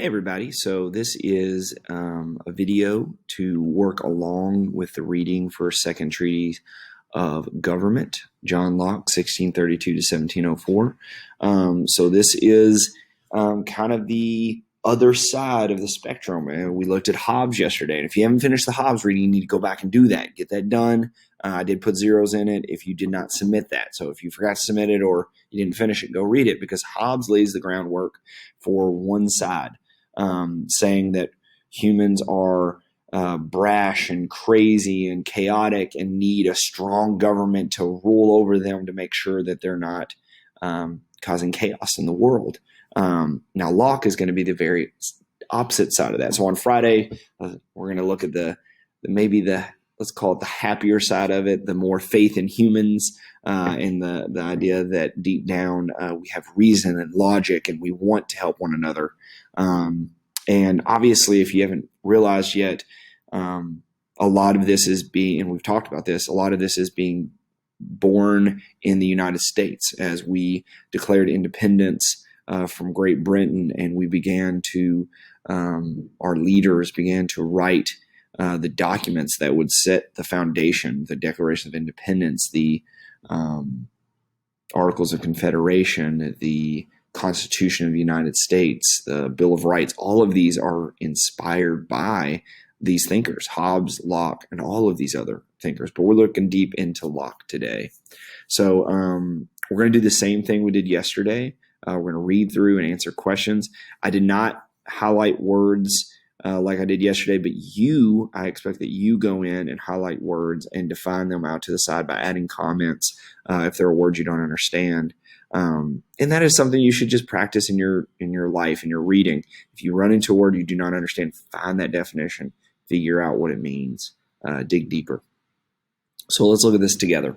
Hey everybody, so this is a video to work along with the reading for Second Treatise of Government, John Locke, 1632 to 1704. So this is kind of the other side of the spectrum. And we looked at Hobbes yesterday, and if you haven't finished the Hobbes reading, you need to go back and do that. Get that done. I did put zeros in it if you did not submit that. So if you forgot to submit it or you didn't finish it, go read it, because Hobbes lays the groundwork for one side. Saying that humans are brash and crazy and chaotic and need a strong government to rule over them to make sure that they're not causing chaos in the world. Now, Locke is going to be the very opposite side of that. So on Friday, we're going to look at let's call it the happier side of it, the more faith in humans, and the idea that deep down we have reason and logic and we want to help one another. And obviously, if you haven't realized yet, a lot of this is being, and we've talked about this, a lot of this is being born in the United States as we declared independence from Great Britain, and we began to, our leaders began to write the documents that would set the foundation, the Declaration of Independence, the Articles of Confederation, the Constitution of the United States, the Bill of Rights. All of these are inspired by these thinkers, Hobbes, Locke, and all of these other thinkers. But we're looking deep into Locke today. So we're going to do the same thing we did yesterday. We're going to read through and answer questions. I did not highlight words like I did yesterday, but I expect that you go in and highlight words and define them out to the side by adding comments if there are words you don't understand. And that is something you should just practice in your life, in your reading. If you run into a word you do not understand, find that definition, figure out what it means, dig deeper. So let's look at this together.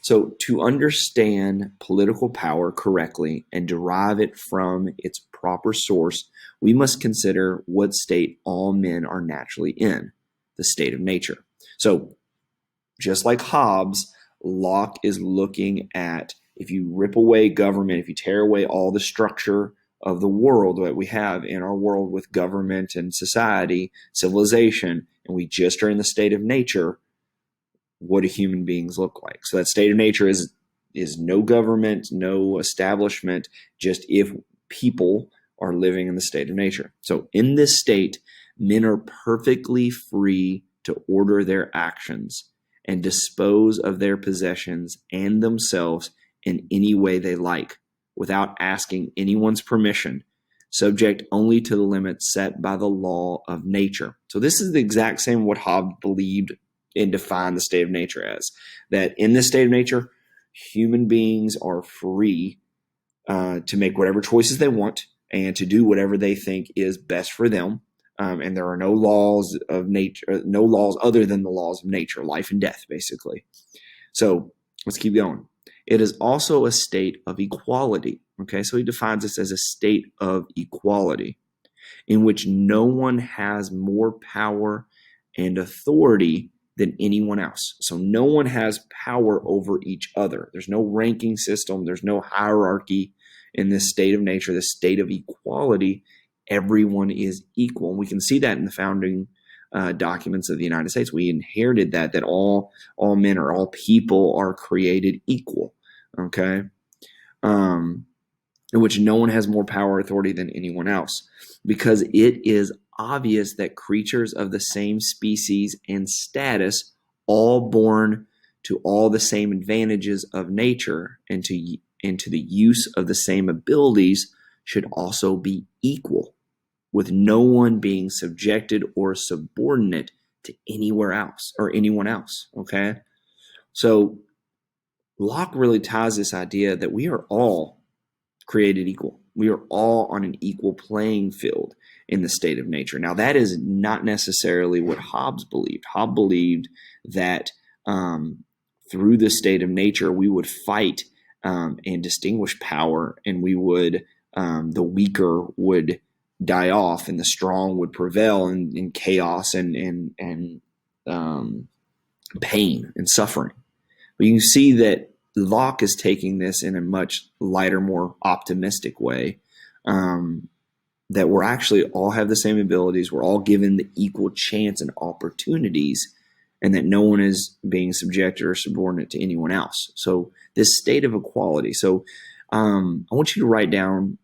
So to understand political power correctly and derive it from its proper source, we must consider what state all men are naturally in, the state of nature. So just like Hobbes, Locke is looking at, if you rip away government, if you tear away all the structure of the world that we have in our world with government and society, civilization, and we just are in the state of nature, what do human beings look like? So that state of nature is no government, no establishment, just if people are living in the state of nature. So in this state, men are perfectly free to order their actions and dispose of their possessions and themselves in any way they like, without asking anyone's permission, subject only to the limits set by the law of nature. So this is the exact same what Hobbes believed and defined the state of nature as, that in this state of nature, human beings are free to make whatever choices they want and to do whatever they think is best for them. And there are no laws of nature, no laws other than the laws of nature, life and death, basically. So let's keep going. It is also a state of equality. Okay, so he defines this as a state of equality in which no one has more power and authority than anyone else. So no one has power over each other. There's no ranking system. There's no hierarchy in this state of nature, this state of equality. Everyone is equal. And we can see that in the founding documents of the United States. We inherited that all men or all people are created equal. Okay, in which no one has more power or authority than anyone else, because it is obvious that creatures of the same species and status, all born to all the same advantages of nature and to the use of the same abilities, should also be equal, with no one being subjected or subordinate to anywhere else or anyone else. Okay, so Locke really ties this idea that we are all created equal. We are all on an equal playing field in the state of nature. Now, that is not necessarily what Hobbes believed. Hobbes believed that through the state of nature, we would fight and distinguish power, and we would, the weaker would die off and the strong would prevail in chaos and pain and suffering. But you can see that Locke is taking this in a much lighter, more optimistic way. that we're actually all have the same abilities. We're all given the equal chance and opportunities, and that no one is being subjected or subordinate to anyone else. So this state of equality. So I want you to write down,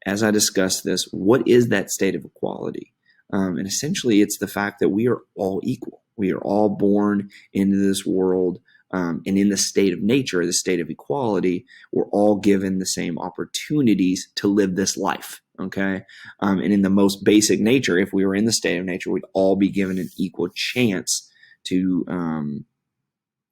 as I discuss this, what is that state of equality? And essentially, it's the fact that we are all equal. We are all born into this world, and in the state of nature, the state of equality, we're all given the same opportunities to live this life. Okay. And in the most basic nature, if we were in the state of nature, we'd all be given an equal chance to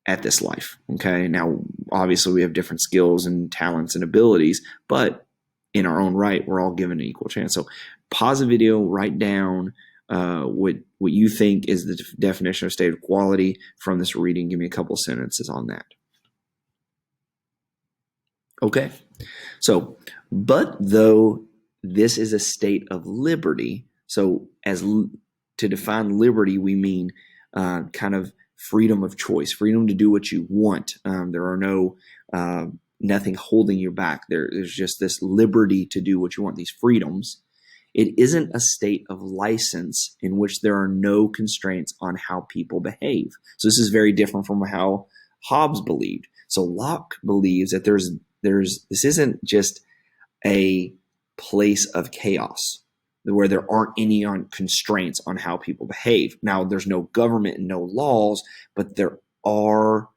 at this life. Okay. Now, obviously, we have different skills and talents and abilities, but in our own right, we're all given an equal chance. So pause the video, write down what you think is the definition of state of equality from this reading. Give me a couple sentences on that. Okay. So, but though this is a state of liberty, so to define liberty, we mean kind of freedom of choice, freedom to do what you want. There are no nothing holding you back. There's just this liberty to do what you want, these freedoms. It isn't a state of license in which there are no constraints on how people behave. So this is very different from how Hobbes believed. So Locke believes that this isn't just a place of chaos where there aren't any constraints on how people behave. Now, there's no government and no laws, but there are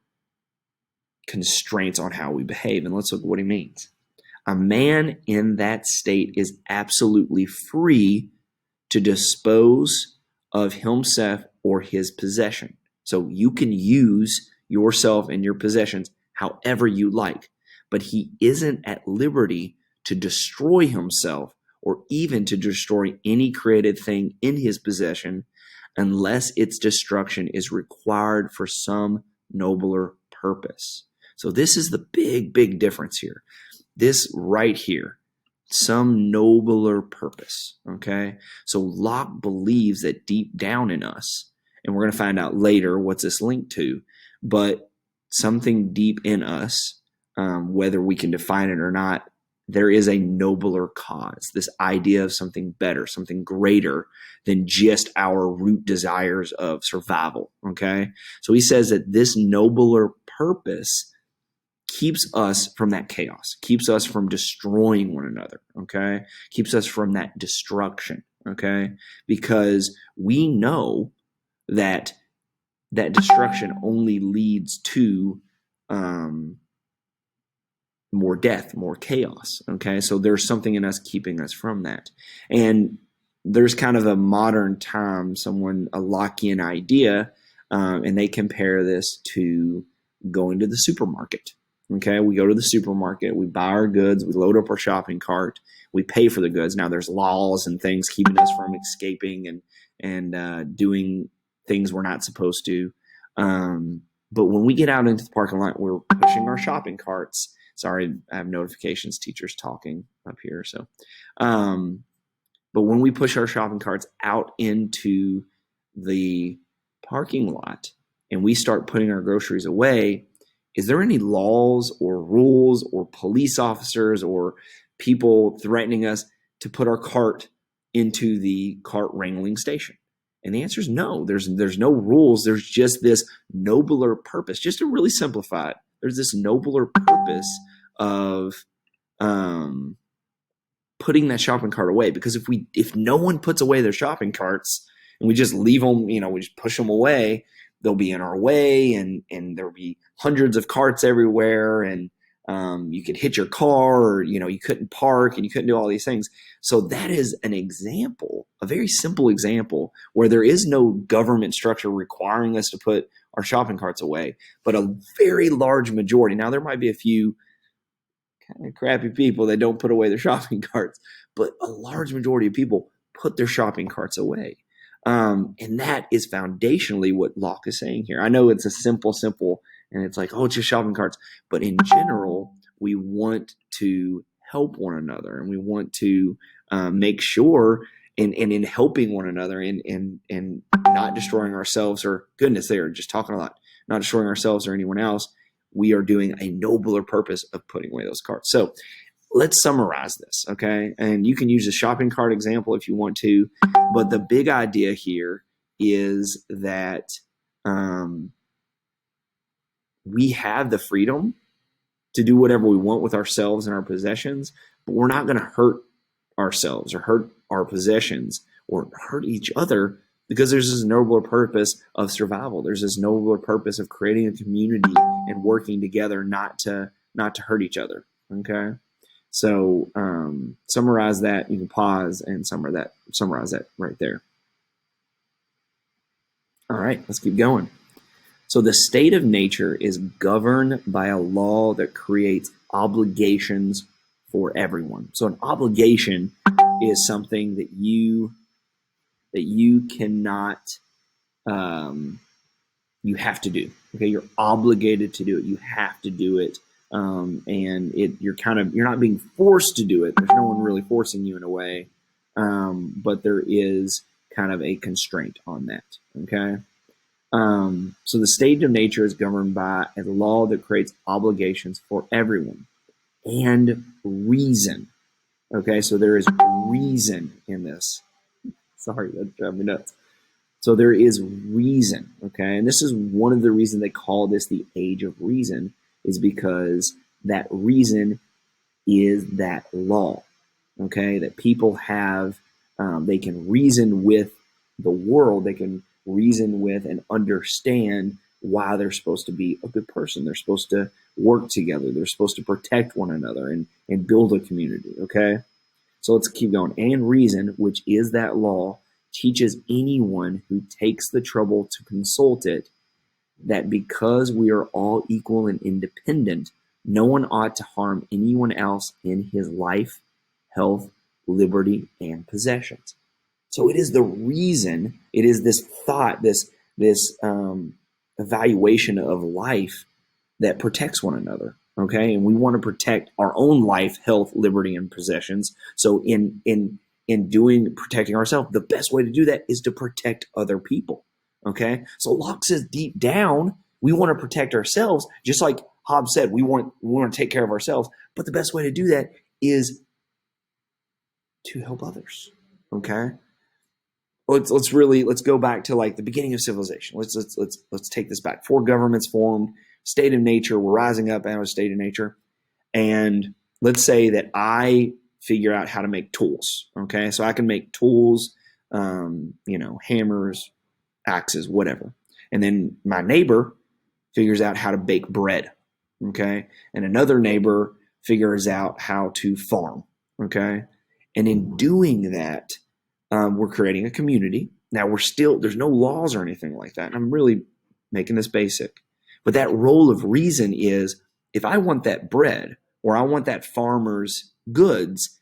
constraints on how we behave. And let's look at what he means. A man in that state is absolutely free to dispose of himself or his possession. So you can use yourself and your possessions however you like, but he isn't at liberty to destroy himself or even to destroy any created thing in his possession unless its destruction is required for some nobler purpose. So this is the big difference here. This right here, some nobler purpose, okay? So Locke believes that deep down in us, and we're going to find out later what's this linked to, but something deep in us, whether we can define it or not, there is a nobler cause, this idea of something better, something greater than just our root desires of survival, okay? So he says that this nobler purpose keeps us from that chaos, keeps us from destroying one another, okay? Keeps us from that destruction, okay? Because we know that destruction only leads to more death, more chaos, okay? So there's something in us keeping us from that. And there's kind of a modern time, a Lockean idea, and they compare this to going to the supermarket. Okay, we go to the supermarket, we buy our goods, we load up our shopping cart, we pay for the goods. Now there's laws and things keeping us from escaping and doing things we're not supposed to. But when we get out into the parking lot, we're pushing our shopping carts. Sorry, I have notifications, teachers talking up here. So, but when we push our shopping carts out into the parking lot and we start putting our groceries away, is there any laws or rules or police officers or people threatening us to put our cart into the cart wrangling station? And the answer is no. There's no rules. There's just this nobler purpose. Just to really simplify it, there's this nobler purpose of putting that shopping cart away. Because if no one puts away their shopping carts and we just leave them, we just push them away, they'll be in our way, and there'll be hundreds of carts everywhere, and you could hit your car, or you couldn't park, and you couldn't do all these things. So that is an example, a very simple example, where there is no government structure requiring us to put our shopping carts away, but a very large majority. Now there might be a few kind of crappy people that don't put away their shopping carts, but a large majority of people put their shopping carts away. And that is foundationally what Locke is saying here. I know it's a simple, and it's like, oh, it's just shopping carts. But in general, we want to help one another, and we want to make sure, and in helping one another, and not destroying ourselves, or goodness, they are just talking a lot, not destroying ourselves or anyone else. We are doing a nobler purpose of putting away those carts. So let's summarize this, okay? And you can use a shopping cart example if you want to, but the big idea here is that we have the freedom to do whatever we want with ourselves and our possessions, but we're not going to hurt ourselves or hurt our possessions or hurt each other, because there's this nobler purpose of survival. There's this nobler purpose of creating a community and working together, not to hurt each other. Okay, so summarize that. You can pause and summarize that right there. All right, let's keep going. So the state of nature is governed by a law that creates obligations for everyone. So an obligation is something that you cannot, you have to do. Okay, you're obligated to do it. You have to do it, and you're not being forced to do it. There's no one really forcing you in a way, but there is kind of a constraint on that. Okay. So the state of nature is governed by a law that creates obligations for everyone and reason. Okay, so there is reason in this. Sorry, that drove me nuts. So there is reason, okay? And this is one of the reasons they call this the age of reason, is because that reason is that law, okay? That people have, they can reason with the world, they can reason with and understand why they're supposed to be a good person. They're supposed to work together. They're supposed to protect one another and build a community, okay? So let's keep going. And reason, which is that law, teaches anyone who takes the trouble to consult it that because we are all equal and independent, no one ought to harm anyone else in his life, health, liberty, and possessions. So it is the reason, it is this thought, this evaluation of life that protects one another. Okay, and we want to protect our own life, health, liberty, and possessions. So in protecting ourselves, the best way to do that is to protect other people. Okay, so Locke says deep down we want to protect ourselves, just like Hobbes said, we want to take care of ourselves. But the best way to do that is to help others. Okay. Let's go back to like the beginning of civilization. Let's take this back. 4 governments formed, state of nature. We're rising up out of a state of nature, and let's say that I figure out how to make tools. Okay, so I can make tools, hammers, axes, whatever, and then my neighbor figures out how to bake bread. Okay, and another neighbor figures out how to farm. Okay, and in doing that, we're creating a community. Now there's no laws or anything like that. And I'm really making this basic. But that role of reason is, if I want that bread or I want that farmer's goods,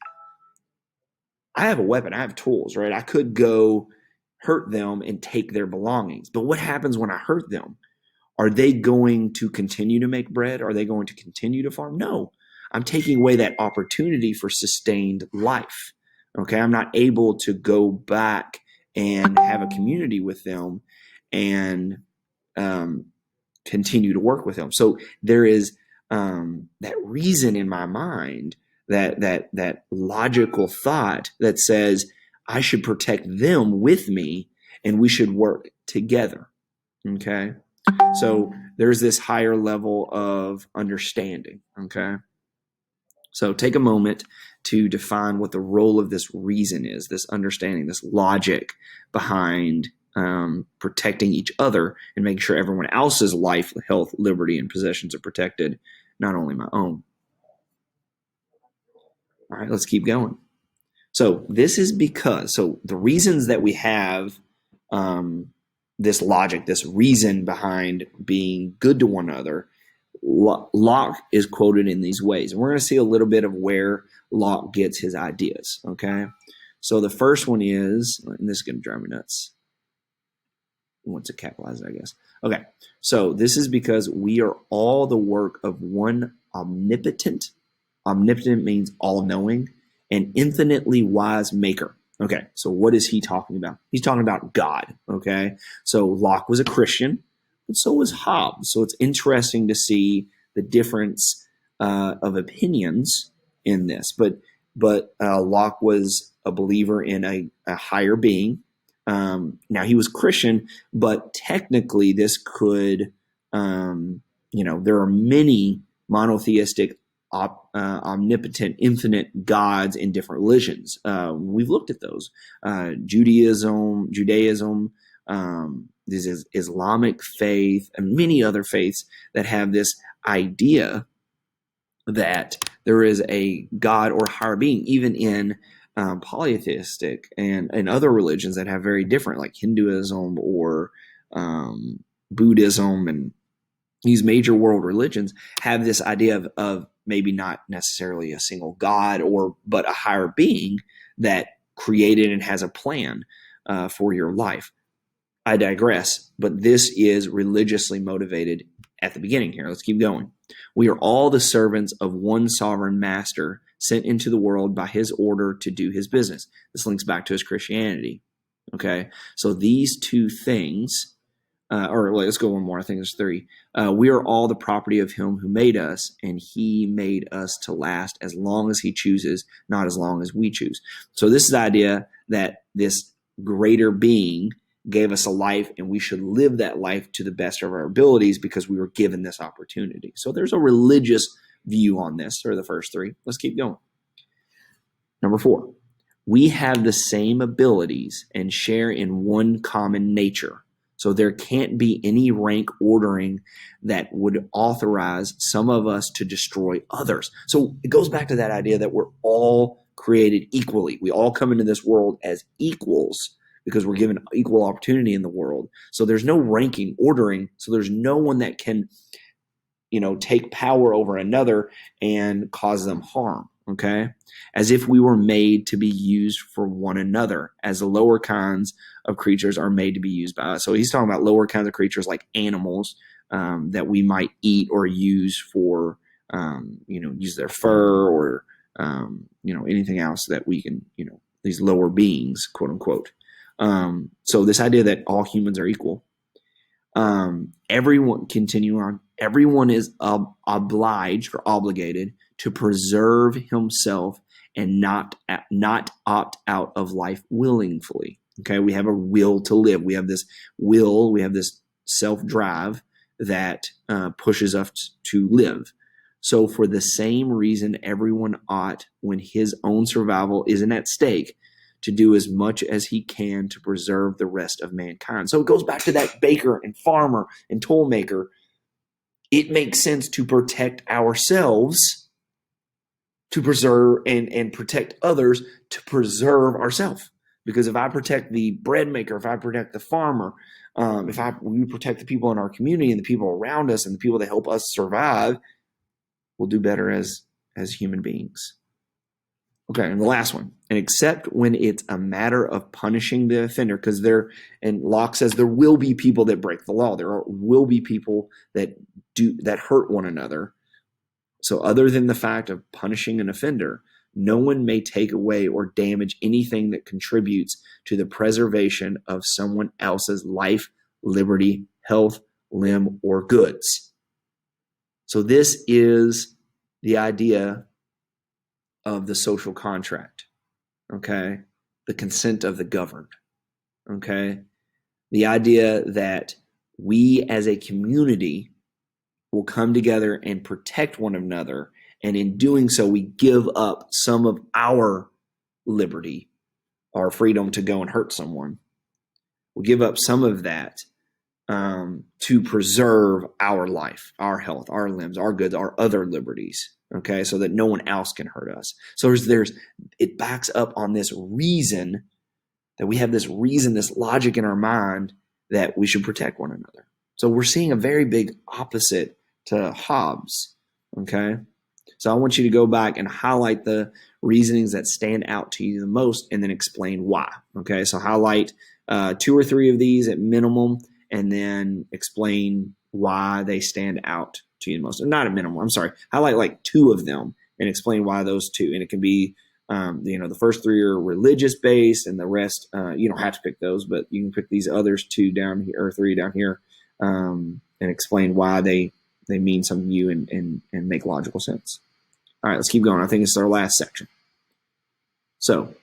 I have a weapon. I have tools, right? I could go hurt them and take their belongings. But what happens when I hurt them? Are they going to continue to make bread? Are they going to continue to farm? No. I'm taking away that opportunity for sustained life. Okay, I'm not able to go back and have a community with them and continue to work with them. So there is that reason in my mind, that logical thought that says I should protect them with me and we should work together. Okay, so there's this higher level of understanding. Okay, so take a moment to define what the role of this reason is, this understanding, this logic behind protecting each other and making sure everyone else's life, health, liberty, and possessions are protected, not only my own. All right, let's keep going. So this is because, so the reasons that we have this logic, this reason behind being good to one another, Locke is quoted in these ways. And we're going to see a little bit of where Locke gets his ideas, okay? So the first one is, and this is going to drive me nuts. Once it capitalized, I guess. Okay, so this is because we are all the work of one omnipotent. Omnipotent means all-knowing, and infinitely wise maker. Okay, so what is he talking about? He's talking about God, okay? So Locke was a Christian, but so was Hobbes. So it's interesting to see the difference of opinions in this. But Locke was a believer in a higher being. Now he was Christian, but technically this could, there are many monotheistic, omnipotent, infinite gods in different religions. We've looked at those. Judaism, this is Islamic faith, and many other faiths that have this idea that there is a God or higher being, even in polytheistic and other religions that have very different, like Hinduism or Buddhism, and these major world religions have this idea of maybe not necessarily a single God but a higher being that created and has a plan for your life. I digress, but this is religiously motivated at the beginning here. Let's keep going. We are all the servants of one sovereign master sent into the world by his order to do his business. This links back to his Christianity. Okay, so these two things, let's go one more. I think there's three. We are all the property of him who made us, and he made us to last as long as he chooses, not as long as we choose. So this is the idea that this greater being gave us a life, and we should live that life to the best of our abilities because we were given this opportunity. So there's a religious view on this, or the first three. Let's keep going. Number 4, we have the same abilities and share in one common nature. So there can't be any rank ordering that would authorize some of us to destroy others. So it goes back to that idea that we're all created equally. We all come into this world as equals because we're given equal opportunity in the world. So there's no ranking, ordering. So there's no one that can, take power over another and cause them harm. Okay. As if we were made to be used for one another, as the lower kinds of creatures are made to be used by us. So he's talking about lower kinds of creatures like animals that we might eat or use for, use their fur or, anything else that we can, these lower beings, quote unquote. So this idea that all humans are equal, everyone is obliged or obligated to preserve himself and not opt out of life willingly. Okay, we have a will to live. We have this will. We have this self-drive that pushes us to live. So for the same reason, everyone ought, when his own survival isn't at stake, to do as much as he can to preserve the rest of mankind. So it goes back to that baker and farmer and tool maker. It makes sense to protect ourselves, to preserve and protect others, to preserve ourselves. Because if I protect the bread maker, if I protect the farmer, we protect the people in our community and the people around us and the people that help us survive, we'll do better as human beings. Okay, and the last one, and except when it's a matter of punishing the offender, because and Locke says there will be people that break the law. There will be people that hurt one another. So other than the fact of punishing an offender, no one may take away or damage anything that contributes to the preservation of someone else's life, liberty, health, limb, or goods. So this is the idea of the social contract, okay? The consent of the governed, okay? The idea that we as a community will come together and protect one another, and in doing so, we give up some of our liberty, our freedom to go and hurt someone. We give up some of that to preserve our life, our health, our limbs, our goods, our other liberties, okay, so that no one else can hurt us. So it backs up on this reason that we have this logic in our mind that we should protect one another. So we're seeing a very big opposite to Hobbes, okay? So I want you to go back and highlight the reasonings that stand out to you the most and then explain why, okay? So highlight 2 or 3 of these at minimum and then explain why they stand out to you the most. Not at minimum, I'm sorry. Highlight like 2 of them and explain why those 2. And it can be, the first 3 are religious based and the rest, you don't have to pick those, but you can pick these others 2 down here or 3 down here and explain why they mean something to you and make logical sense. All right, let's keep going. I think it's our last section. So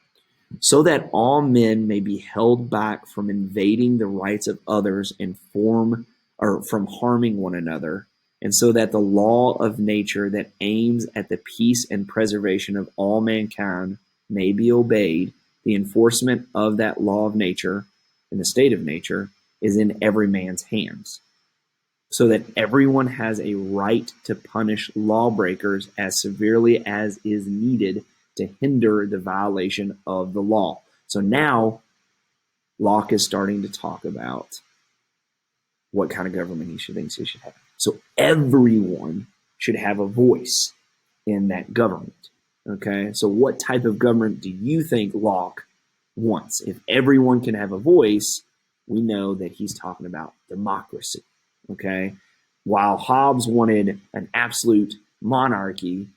that all men may be held back from invading the rights of others and from harming one another, and so that the law of nature that aims at the peace and preservation of all mankind may be obeyed, the enforcement of that law of nature in the state of nature is in every man's hands, so that everyone has a right to punish lawbreakers as severely as is needed to hinder the violation of the law. So now Locke is starting to talk about what kind of government thinks he should have. So everyone should have a voice in that government. Okay, so what type of government do you think Locke wants? If everyone can have a voice, we know that he's talking about democracy. Okay, while Hobbes wanted an absolute monarchy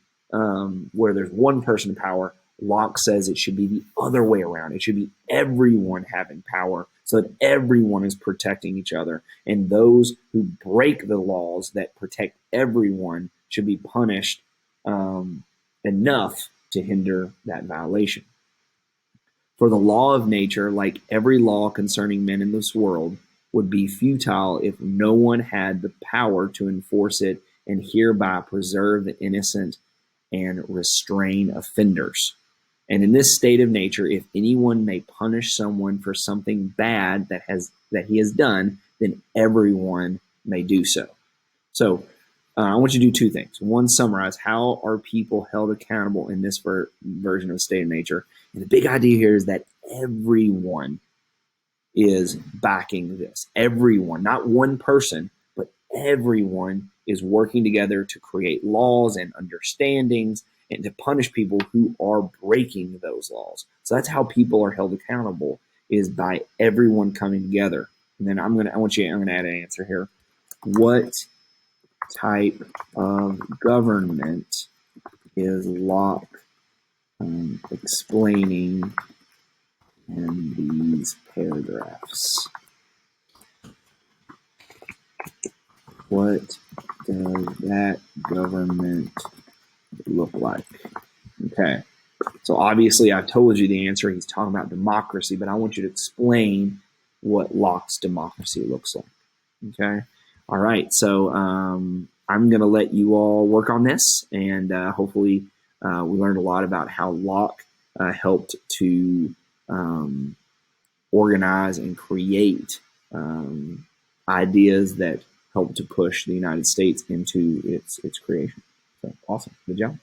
where there's one person in power, Locke says it should be the other way around. It should be everyone having power so that everyone is protecting each other. And those who break the laws that protect everyone should be punished enough to hinder that violation. For the law of nature, like every law concerning men in this world, would be futile if no one had the power to enforce it and hereby preserve the innocent and restrain offenders. And in this state of nature, if anyone may punish someone for something bad that he has done, then everyone may do so. So I want you to do two things. One, summarize how are people held accountable in this version of state of nature. And the big idea here is that everyone is backing this. Everyone, not one person, but everyone is working together to create laws and understandings and to punish people who are breaking those laws. So that's how people are held accountable, is by everyone coming together. And then I'm gonna add an answer here. What type of government is Locke explaining in these paragraphs? What does that government look like? Okay, so obviously I've told you the answer. He's talking about democracy, but I want you to explain what Locke's democracy looks like. Okay, all right, so I'm going to let you all work on this, and hopefully we learned a lot about how Locke helped to organize and create ideas that help to push the United States into its creation. So awesome. Good job.